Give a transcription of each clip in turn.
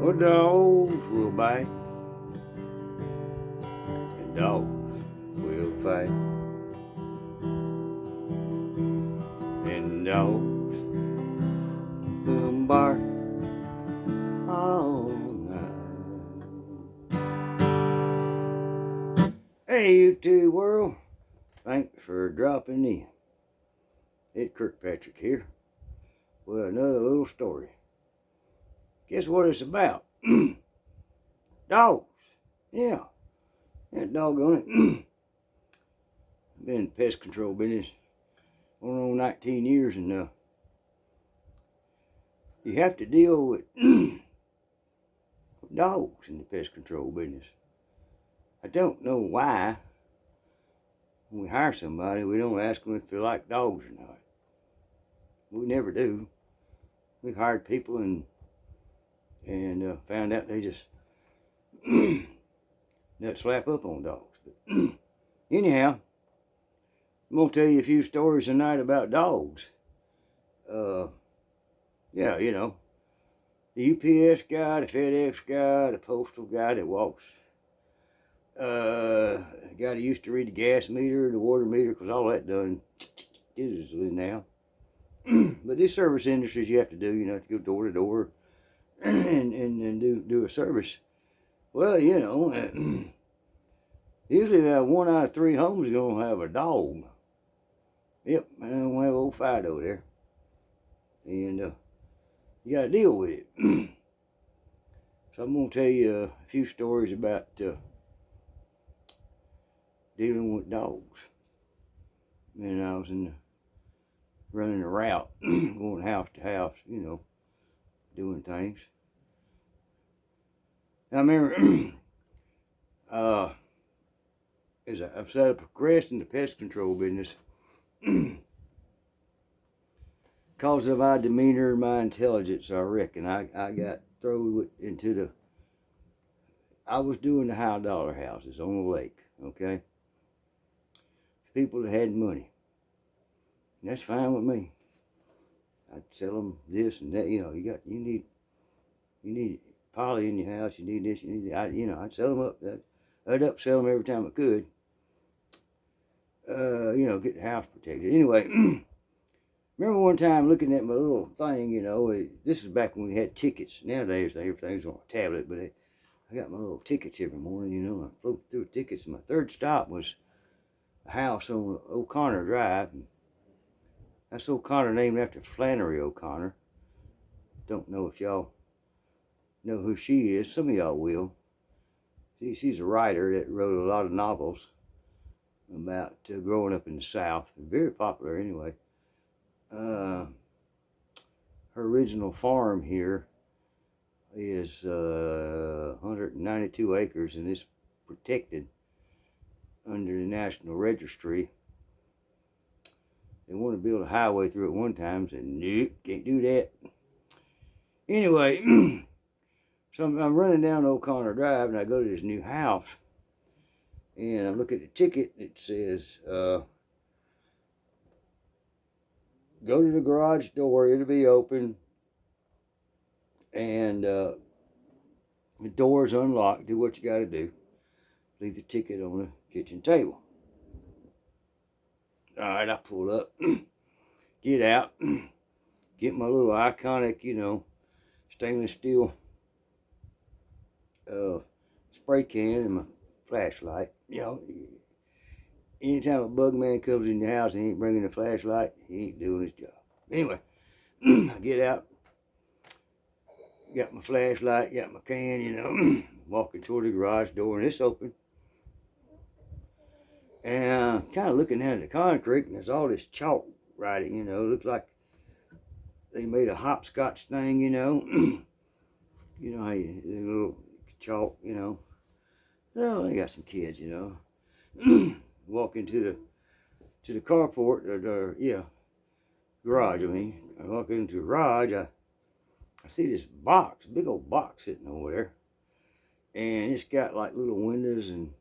Well, dogs will bite and dogs will fight and dogs will bark all night. Hey, YouTube world. Thanks for dropping in. It's Kirkpatrick here with another little story. Guess what it's about? Dogs. Yeah. That doggone it. I've been in the pest control business going on 19 years, and you have to deal with dogs in the pest control business. I don't know why when we hire somebody, we don't ask them if they like dogs or not. We never do. We've hired people and found out they just nut slap up on dogs. But anyhow, I'm gonna tell you a few stories tonight about dogs. Yeah, you know, the UPS guy, the FedEx guy, the postal guy that walks. The guy that used to read the gas meter, the water meter, because all that done digitally now. But these service industries you have to do, you know, to go door to door and do a service. Well, you know, usually 1 out of 3 homes is gonna have a dog. Yep, and we'll have old Fido there, and you got to deal with it. So I'm gonna tell you a few stories about dealing with dogs. And I was running a route, going house to house, you know, doing things. I remember, as I've set up progressed in the pest control business, because of my demeanor and my intelligence, I reckon I got thrown into the. I was doing the high dollar houses on the lake, okay? People that had money. And that's fine with me. I'd sell them this and that. You know, you need poly in your house. You need this. You need that. You know, I'd sell them up. I'd upsell them every time I could. You know, get the house protected. Anyway, remember one time looking at my little thing. You know, this is back when we had tickets. Nowadays, everything's on a tablet, but I got my little tickets every morning. You know, I floated through tickets. And my third stop was a house on O'Connor Drive. And that's O'Connor, named after Flannery O'Connor. Don't know if y'all know who she is. Some of y'all will. She's a writer that wrote a lot of novels about growing up in the South. Very popular anyway. Her original farm here is 192 acres, and it's protected under the National Registry. They want to build a highway through it one time. Said, nope, can't do that. Anyway, so I'm running down O'Connor Drive, and I go to this new house, and I look at the ticket. It says, go to the garage door. It'll be open, and the door's unlocked. Do what you got to do. Leave the ticket on the kitchen table. All right, I pull up, get out, get my little iconic, you know, stainless steel spray can and my flashlight. You know, anytime a bug man comes in your house and he ain't bringing a flashlight, he ain't doing his job. Anyway, I get out, got my flashlight, got my can, you know, walking toward the garage door, and it's open. And I'm kind of looking at the concrete, and there's all this chalk writing, you know. It looks like they made a hopscotch thing, you know. You know how you, the little chalk, you know. Well, they got some kids, you know. Walk into the carport, or garage. I mean, I walk into the garage. I see this box, big old box sitting over there, and it's got like little windows and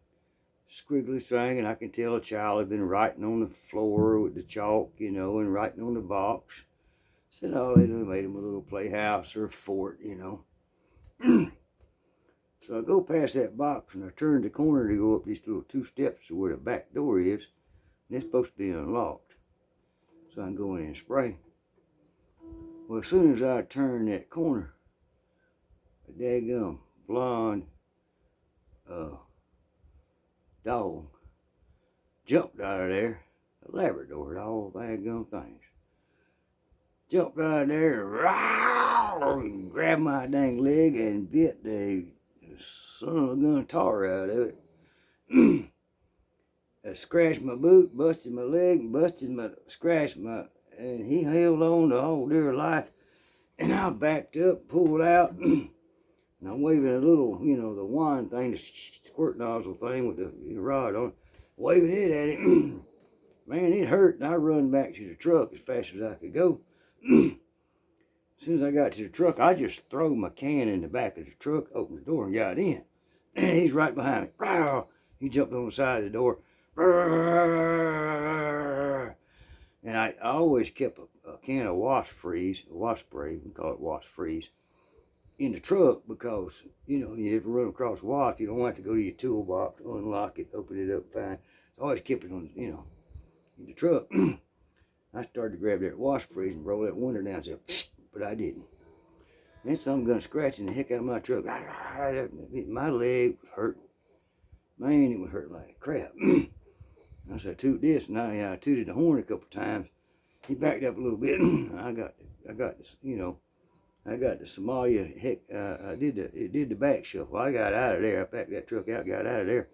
squiggly thing, and I can tell a child had been writing on the floor with the chalk, you know, and writing on the box. Said, oh, they made him a little playhouse or a fort, you know. So I go past that box and I turn the corner to go up these little 2 steps to where the back door is. And it's supposed to be unlocked. So I can go in and spray. Well, as soon as I turn that corner, a daggum blonde dog jumped out of there. A Labrador, all daggum things. Jumped out of there and grabbed my dang leg and bit the son of a gun tar out of it. I scratched my boot, busted my leg, scratched my, and he held on to all dear life. And I backed up, pulled out, and I'm waving a little, the wine thing, the squirt nozzle thing with the rod on, waving it at him. Man, it hurt, and I run back to the truck as fast as I could go. As soon as I got to the truck, I just threw my can in the back of the truck, opened the door, and got in. And he's right behind me. He jumped on the side of the door. And I always kept a can of wasp spray, we call it wasp freeze, in the truck because, you ever run across wasp, you don't have to go to your toolbox, unlock it, open it up, fine. So I always kept it on, in the truck. I started to grab that wasp freeze and roll that window down, but I didn't. Then some gun scratching the heck out of my truck. My leg was hurting. Man, it was hurting like crap. I said, toot this, and I tooted the horn a couple times. He backed up a little bit. I got this, I got the Somalia. Heck, it did the back shuffle. I got out of there. I packed that truck out, got out of there.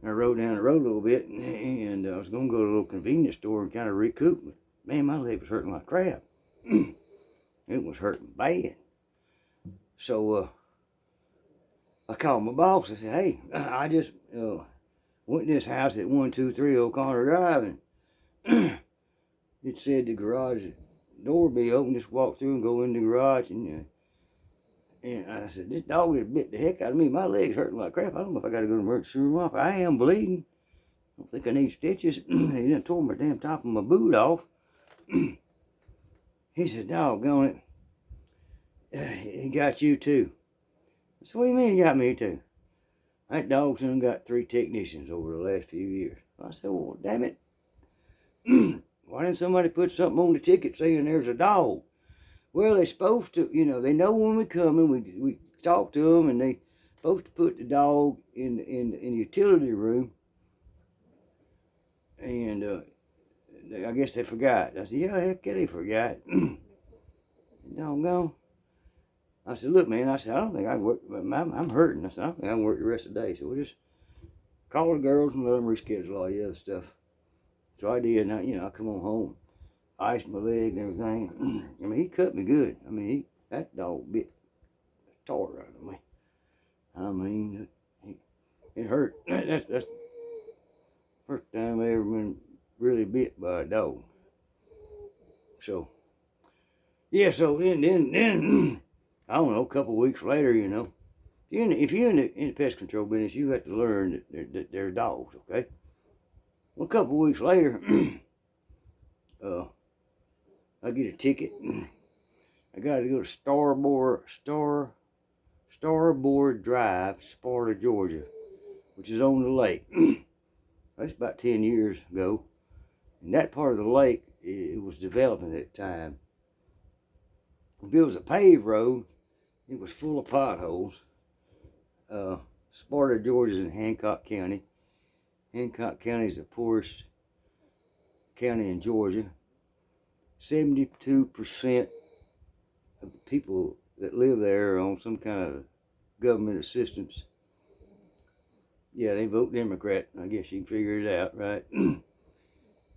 I rode down the road a little bit, and I was gonna go to a little convenience store and kind of recoup. But man, my leg was hurting like crap. It was hurting bad. So I called my boss. I said, hey, I just went to this house at 123 O'Connor Drive, and it said the garage door be open. Just walk through and go in the garage. And I said, this dog just bit the heck out of me. My leg's hurting like crap. I don't know if I got to go to the emergency room. I am bleeding. I don't think I need stitches. He done tore my damn top of my boot off. He said, doggone it. He got you too. I said, what do you mean he got me too? That dog's done got 3 technicians over the last few years. I said, well, damn it. Why didn't somebody put something on the ticket saying there's a dog? Well, they're supposed to, they know when we come and we talk to them, and they supposed to put the dog in the utility room. And I guess they forgot. I said, yeah, heck yeah, they forgot. Doggone. I said, look, man, I don't think I can work. I'm hurting. I said, I don't think I can work the rest of the day. So we'll just call the girls and let them reschedule all the other stuff. So I did, and I come on home, iced my leg and everything. I mean, he cut me good. I mean, that dog bit the tar out of me. I mean, it hurt. That's the first time I ever been really bit by a dog. So, yeah, so then I don't know, a couple of weeks later, if you're in the pest control business, you have to learn that they're dogs, okay? Well, a couple of weeks later, I get a ticket. I got to go to Starboard Drive, Sparta, Georgia, which is on the lake. That's about 10 years ago. And that part of the lake, it was developing at the time. If it was a paved road, it was full of potholes. Sparta, Georgia is in Hancock County. Hancock County is the poorest county in Georgia. 72% of the people that live there are on some kind of government assistance. Yeah, they vote Democrat. I guess you can figure it out, right?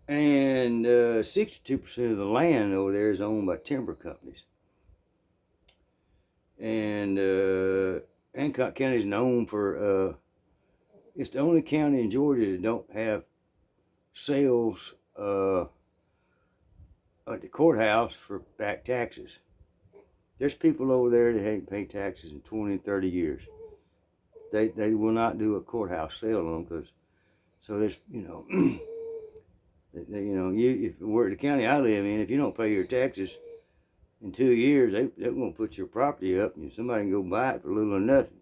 And 62% of the land over there is owned by timber companies. And Hancock County is known for, it's the only county in Georgia that don't have sales at the courthouse for back taxes. There's people over there that haven't paid taxes in 20 and 30 years. They will not do a courthouse sale on them because, so there's, if we're the county I live in, if you don't pay your taxes, in 2 years, they're going to put your property up and somebody can go buy it for little or nothing.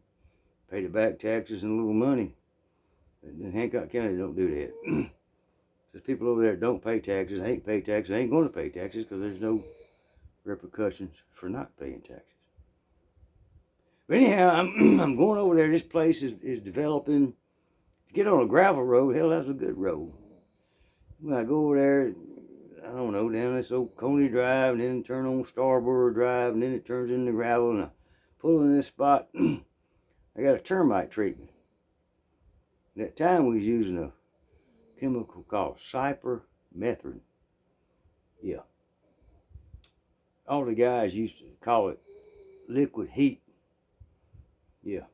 Pay the back taxes and a little money. And Hancock County don't do that. There's people over there that don't pay taxes, ain't pay taxes, ain't going to pay taxes because there's no repercussions for not paying taxes. But anyhow, I'm going over there. This place is developing. To get on a gravel road, hell, that's a good road. When I go over there, I don't know, down this old Coney Drive, and then turn on Starborough Drive, and then it turns into gravel, and I pull in this spot. I got a termite treatment. At that time, we was using a chemical called cypermethrin. Yeah. All the guys used to call it liquid heat. Yeah.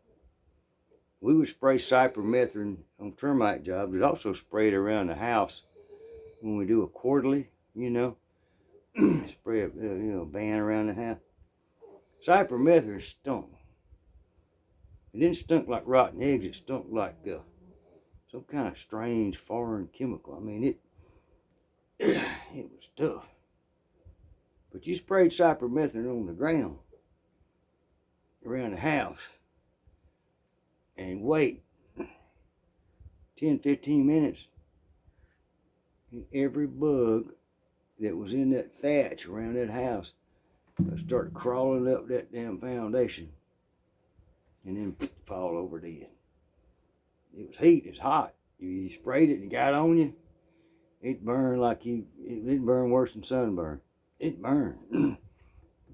We would spray cypermethrin on termite jobs. We'd also spray it around the house when we do a quarterly, you know. Spray a band around the house. Cypermethrin stunk. It didn't stink like rotten eggs. It stunk like some kind of strange foreign chemical. I mean, it was tough. But you sprayed cypermethrin on the ground around the house and wait 10, 15 minutes, and every bug that was in that thatch around that house started crawling up that damn foundation and then fall over dead. It was heat, it's hot. You sprayed it and it got on you, it burned like it burned worse than sunburn. It burned.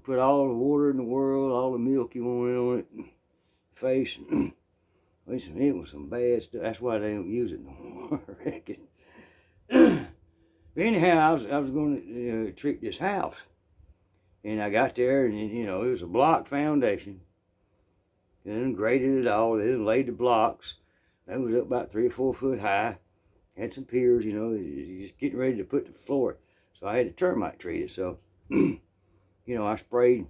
Put all the water in the world, all the milk you wanted on it, face. Listen, it was some bad stuff. That's why they don't use it no more, I reckon. But anyhow, I was going to treat this house. And I got there, and it was a block foundation. They done graded it all. They done laid the blocks. They was up about 3 or 4 foot high. Had some piers, just getting ready to put the floor. So I had to termite treat it. So, I sprayed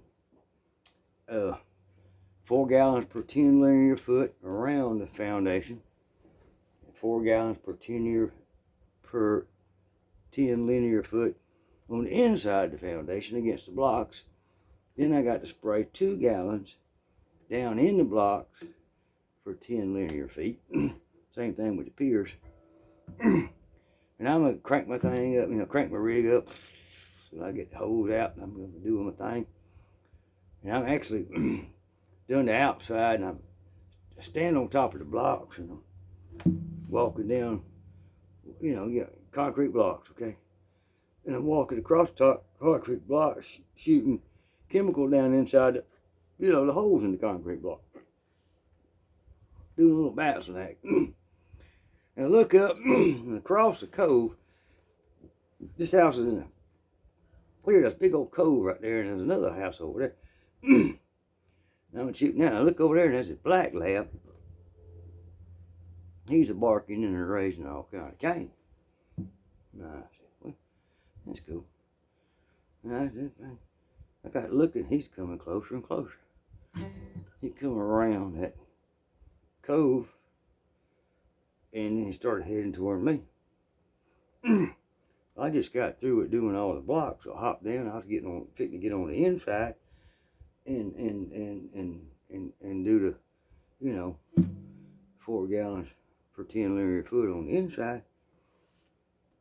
4 gallons per 10 linear foot around the foundation. 4 gallons per 10 linear foot on the inside of the foundation against the blocks. Then I got to spray 2 gallons down in the blocks for 10 linear feet. Same thing with the piers. And I'm going to crank my thing up, crank my rig up. So I get the hose out and I'm going to do my thing. And I'm actually done the outside, and I stand on top of the blocks and I'm walking down, concrete blocks, okay? And I'm walking across top concrete blocks, shooting chemical down inside the holes in the concrete block. Doing a little bouncing act. And I look up and across the cove. This house is in a clear, this big old cove right there, and there's another house over there. I'm shooting now. I look over there and there's a black lab. He's a barking and a raising all kind of cane. And I said, well, that's cool. And I got looking, he's coming closer and closer. He come around that cove and then he started heading toward me. I just got through with doing all the blocks, so I hopped in. I was fitting to get on the inside and do the 4 gallons per 10 linear foot on the inside.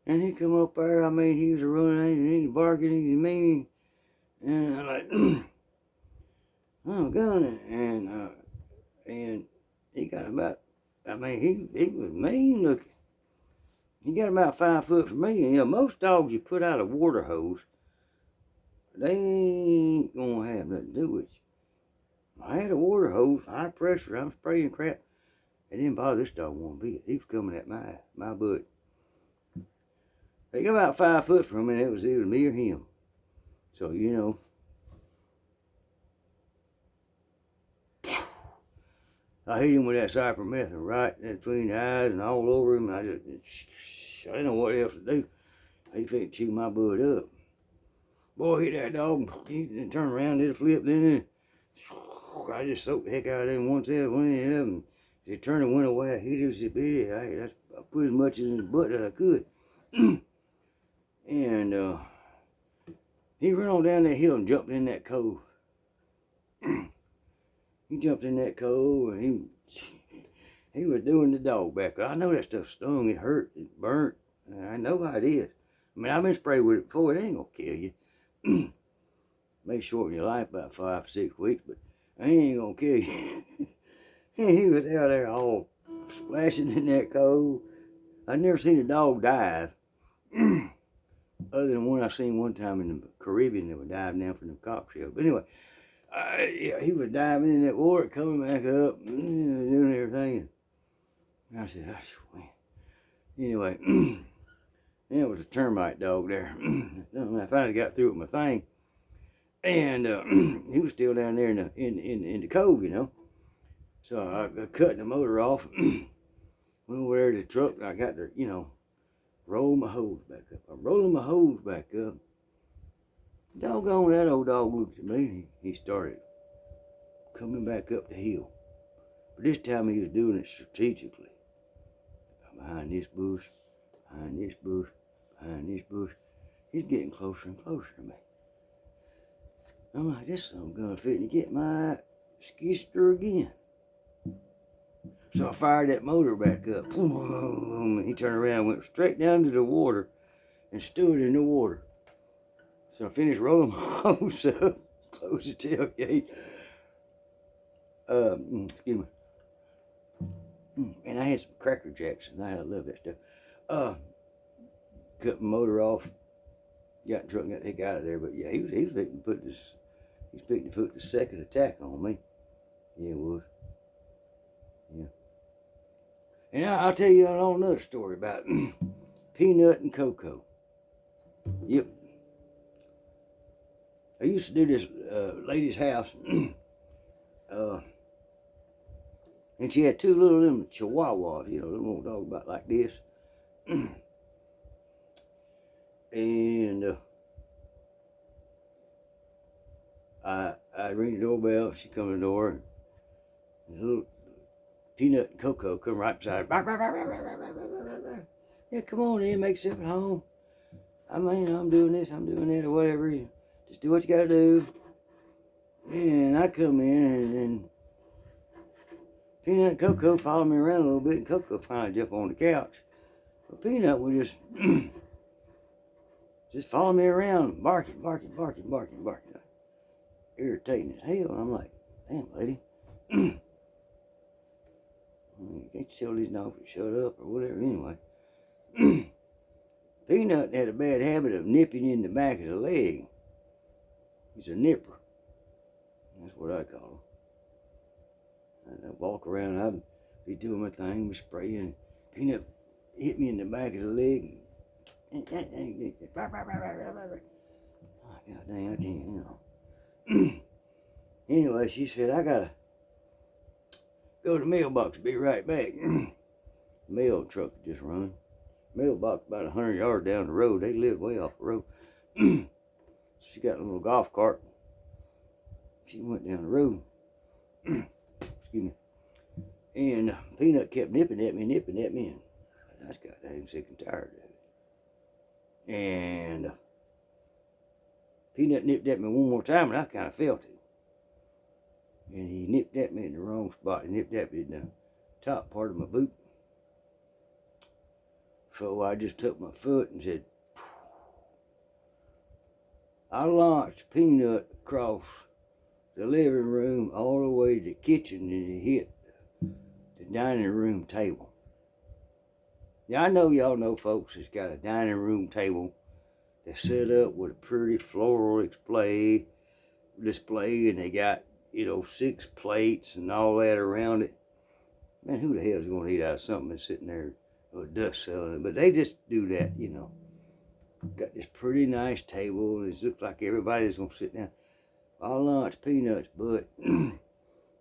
And he come up there, he was running and he was barking, he was meaning, and I'm like, I'm gunning, and he got about, he was mean looking. He got about 5 foot from me, and most dogs you put out a water hose, they ain't gonna have nothing to do with you. I had a water hose, high pressure, I'm spraying crap. It didn't bother this dog one bit. He was coming at my butt. They got about 5 foot from me, and it was either me or him. So, I hit him with that cypermethrin right between the eyes and all over him. I didn't know what else to do. He finna chew my butt up. Boy, hit that dog. He turned around, did a flip, then I just soaked the heck out of them one end of them. He turned and went away. He just said, I put as much in his butt as I could. And He ran on down that hill and jumped in that cove. He jumped in that cove and he was doing the dog back there. I know that stuff stung, it hurt, it burnt. I know how it is. I mean, I've been sprayed with it before. It ain't gonna kill you. May shorten your life about 5 or 6 weeks, but I ain't gonna kill you. He was out there all splashing in that cove. I've never seen a dog dive. Other than one I seen one time in the Caribbean that was diving down from the cocktail. But anyway, yeah, he was diving in that water, coming back up, doing everything. And I said, oh, man. Anyway, it was a termite dog there. I finally got through with my thing. And he was still down there in the cove, you know. So I cut the motor off, went over there to the truck, and I got to, you know, roll my hose back up. I'm rolling my hose back up. Doggone, that old dog looked at me, and he started coming back up the hill. But this time he was doing it strategically. Behind this bush, behind this bush, behind this bush. He's getting closer and closer to me. I'm like, this son's gonna fit and get my skister again. So I fired that motor back up. Boom, he turned around, went straight down to the water and stood in the water. So I finished rolling my hose up, closed the tailgate. Excuse me. And I had some Cracker Jacks, and I love that stuff. Cut my motor off, got in the truck and got the heck out of there. But yeah, he was fixing to put this, he's fixing to put the second attack on me. Yeah, it was. Yeah. And I'll tell you another story about Peanut and Coco. Yep. I used to do this lady's house, and she had 2 little them chihuahuas, you know, little old dog about like this. And I ring the doorbell, she come to the door, and the little Peanut and Coco come right beside her. Yeah, come on in, make yourself at home. I mean, I'm doing this, I'm doing that, or whatever. Just do what you gotta do. And I come in, and Peanut and Coco follow me around a little bit, and Coco finally jump on the couch. But Peanut would just follow me around, barking. Irritating as hell. And I'm like, damn, lady. Can't you tell these dogs to shut up or whatever? Anyway. Peanut had a bad habit of nipping in the back of the leg. He's a nipper. That's what I call him. I'd walk around, I'd be doing my thing, be spraying. Peanut hit me in the back of the leg. Oh, God dang, I can't, you know. Anyway, she said, I gotta go to the mailbox, be right back. Mail truck just running. Mailbox about 100 yards down the road. They live way off the road. She got a little golf cart. She went down the road. Excuse me. And Peanut kept nipping at me. And I just got damn sick and tired of it. And Peanut nipped at me one more time, and I kind of felt it. And he nipped at me in the wrong spot. He nipped at me in the top part of my boot. So I just took my foot and said, phew. I launched Peanut across the living room all the way to the kitchen, and he hit the dining room table. Now I know y'all know folks that's got a dining room table that's set up with a pretty floral display, and they got, you know, 6 plates and all that around it. Man, who the hell is going to eat out of something that's sitting there with dust selling it? But they just do that, you know. Got this pretty nice table, and it looks like everybody's going to sit down. I launched Peanut's butt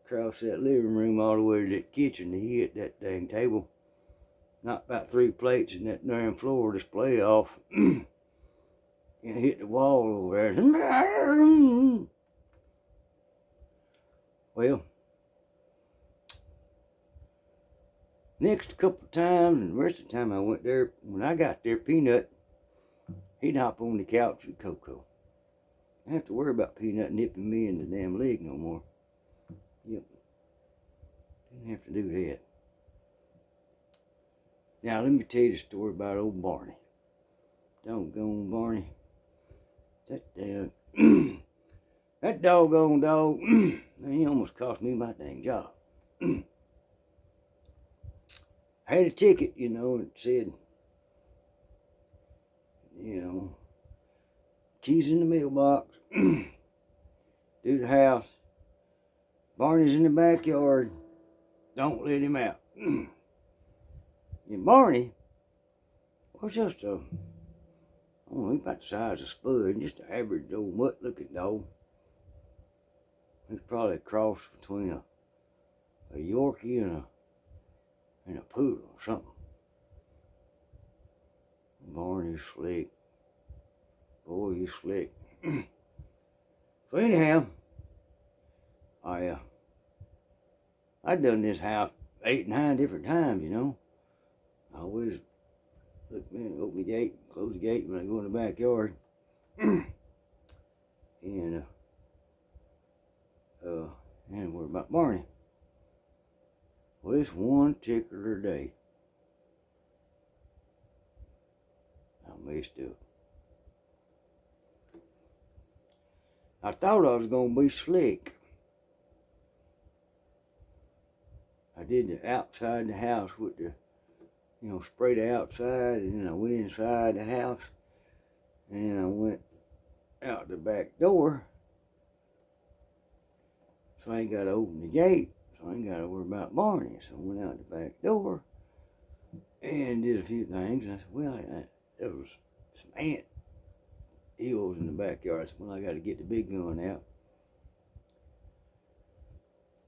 across that living room all the way to that kitchen. He hit that dang table. Knocked about 3 plates and that darn floor display off. And hit the wall over there. Well, next couple of times, and the rest of the time I went there, when I got there, Peanut, he'd hop on the couch with Coco. I have to worry about Peanut nipping me in the damn leg no more. Yep. Didn't have to do that. Now, let me tell you the story about old Barney. Doggone Barney. That doggone dog, man, he almost cost me my dang job. I had a ticket, you know, and it said, you know, keys in the mailbox, through the house, Barney's in the backyard, don't let him out. And Barney was just I don't know, he's about the size of Spud, just an average old mutt-looking dog. He's probably a cross between a Yorkie and a poodle or something. Barney's slick. Boy, he's slick. So anyhow, I'd done this house 8 or 9 different times, you know. I always look in, open the gate, close the gate when I go in the backyard. And what about Barney? Well, this one particular day, I messed up. I thought I was going to be slick. I did the outside of the house with the, you know, spray the outside, and then I went inside the house, and then I went out the back door. So I ain't got to open the gate, so I ain't got to worry about Barney. So I went out the back door and did a few things. And I said, well, there was some ant hills in the backyard. I said, well, I got to get the big gun out.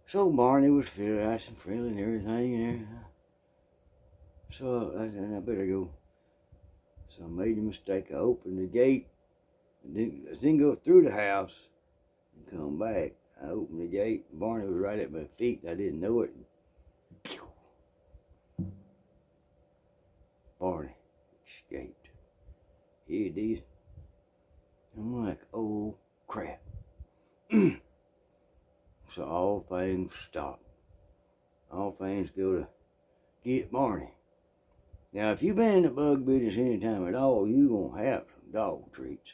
So Barney was nice and friendly and everything in there. So I said, I better go. So I made the mistake. I opened the gate, and didn't go through the house and come back. I opened the gate. Barney was right at my feet. I didn't know it. Barney escaped. He did. I'm like, oh crap. So all things stop. All things go to get Barney. Now, if you've been in the bug business any time at all, you're going to have some dog treats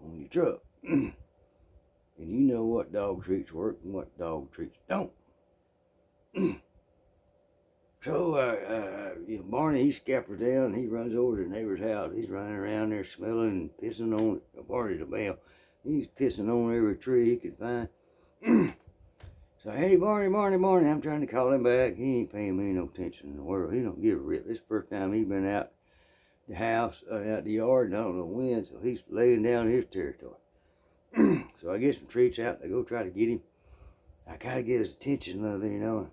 on your truck. And you know what dog treats work and what dog treats don't. So, you know, Barney, he scampers down and he runs over to the neighbor's house. He's running around there smelling and pissing on Barney the bell. He's pissing on every tree he could find. So, hey, Barney, I'm trying to call him back. He ain't paying me no attention in the world. He don't give a rip. This is the first time he's been out the house, out the yard, and I don't know when, so he's laying down his territory. So I get some treats out, and I go try to get him. I kind of get his attention, you know.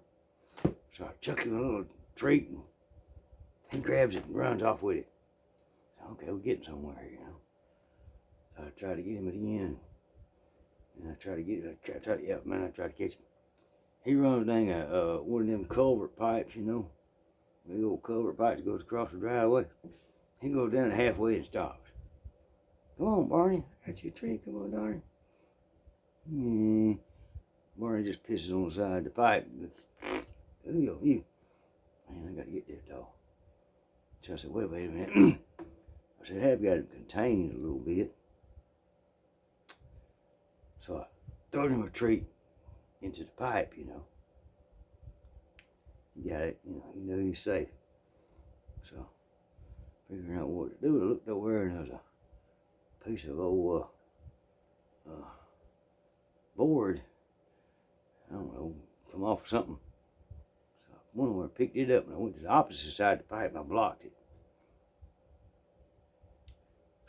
So I chuck him a little treat, and he grabs it and runs off with it. So, okay, we're getting somewhere here, you know. So I try to get him again, and I try to catch him. He runs dang one of them culvert pipes, you know. Big old culvert pipe that goes across the driveway. He goes down halfway and stops. Come on, Barney. I got you a treat. Come on, darling. Yeah. Barney just pisses on the side of the pipe. You. Man, I got to get this dog. So I said, well, wait a minute. I said, have got him contained a little bit. So I throw him a treat into the pipe, you know. He got it, you know he's safe. So, figuring out what to do, I looked over and there was a piece of old board, I don't know, come off something. So I went over and picked it up, and I went to the opposite side of the pipe and I blocked it.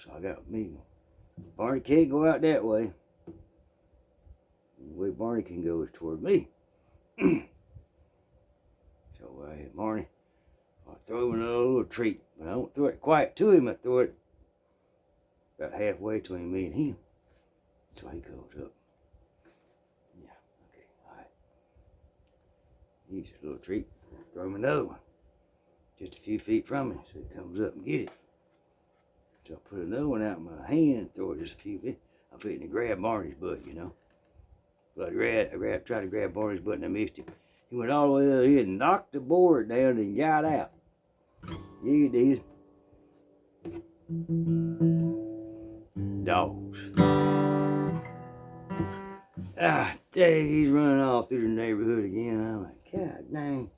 So I got me, Barney can't go out that way. The way Barney can go is toward me. So I hit Barney. I throw him another little treat, but I don't throw it quite to him. I throw it about halfway between me and him. So he goes up. Yeah, okay, all right. He's a little treat. Throw him another one. Just a few feet from me, so he comes up and get it. So I put another one out in my hand and throw it just a few feet. I'm fitting to grab Barney's butt, you know. But I tried to grab Barney's butt and I missed him. He went all the way over here and knocked the board down and got out. Yeah, he did. Dogs. Ah, dang, he's running off through the neighborhood again. I'm like, God dang.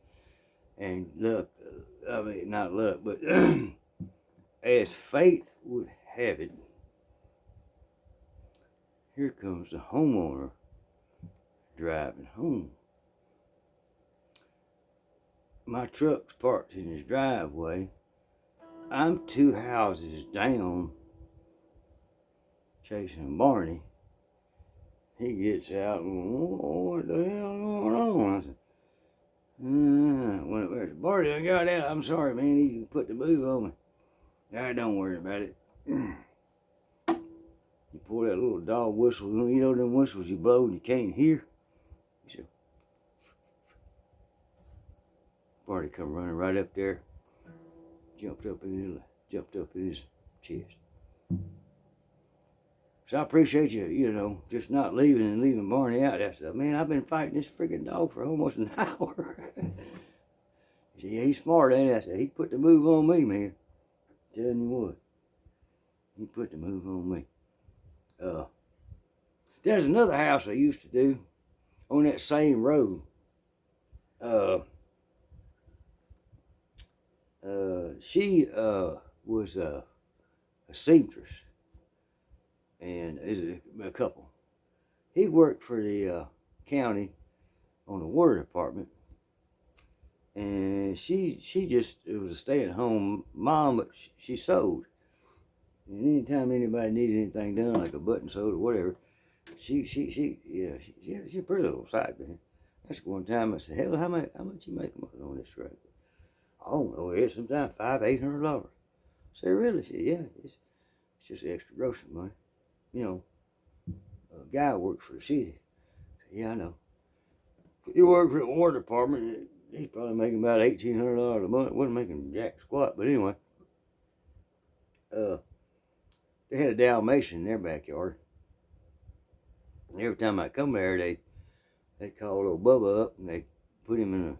And look, I mean, not luck, but as fate would have it, here comes the homeowner driving home. My truck's parked in his driveway. I'm 2 houses down chasing Barney. He gets out and, what the hell going on? I said, went up there. Barney, I got out. I'm sorry, man. He put the move on me. Don't worry about it. You pull that little dog whistle. You know them whistles you blow and you can't hear? He said, Barney come running right up there. Jumped up in his chest. So I appreciate you, you know, just not leaving Barney out. I said, man, I've been fighting this freaking dog for almost an hour. He said, yeah, he's smart, ain't he? I said, he put the move on me, man. Telling you what. He put the move on me. There's another house I used to do on that same road. She was a seamstress, and is a couple. He worked for the county on the water department, and she just, it was a stay-at-home mom, but she sewed. And anytime anybody needed anything done, like a button sewed or whatever, she's a pretty little sight, man. That's one time I said, hell, how much you make on this truck? I don't know, it's sometimes $500-800. I said, really? She said, yeah, it's just extra grocery money. You know, a guy works for the city. I said, yeah, I know. He worked for the water department. He's probably making about $1,800 a month. Wasn't making jack squat, but anyway. They had a Dalmatian in their backyard. And every time I come there, they call old Bubba up and they put him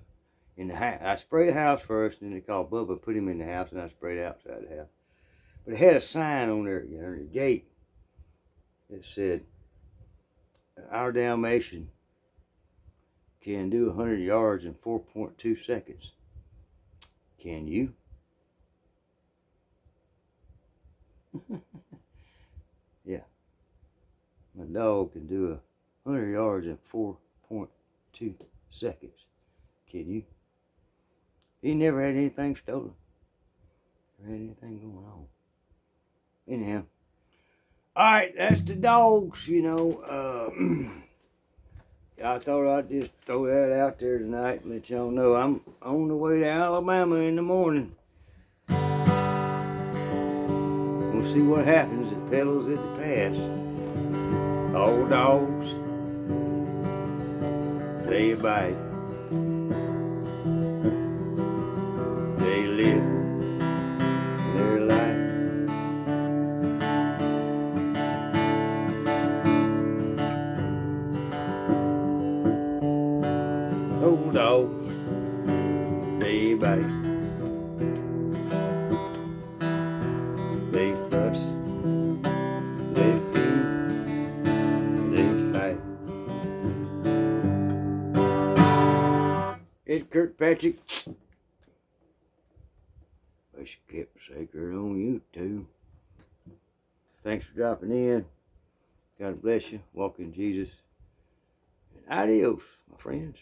in the house. I sprayed the house first, and then they called Bubba, put him in the house, and I sprayed outside the house. But it had a sign on there, you know, on the gate that said, our Dalmatian can do 100 yards in 4.2 seconds. Can you? Yeah. My dog can do 100 yards in 4.2 seconds. Can you? He never had anything stolen. Never had anything going on. Anyhow. Alright, that's the dogs, you know. I thought I'd just throw that out there tonight and let y'all know I'm on the way to Alabama in the morning. We'll see what happens if Pedals at the pass. All dogs, they bite. They live their life. Old dogs, they bite. They fuss, they feud, they fight. It's Kirkpatrick. Wish you kept sacred on YouTube. Thanks for dropping in. God bless you. Walk in Jesus. And adios, my friends.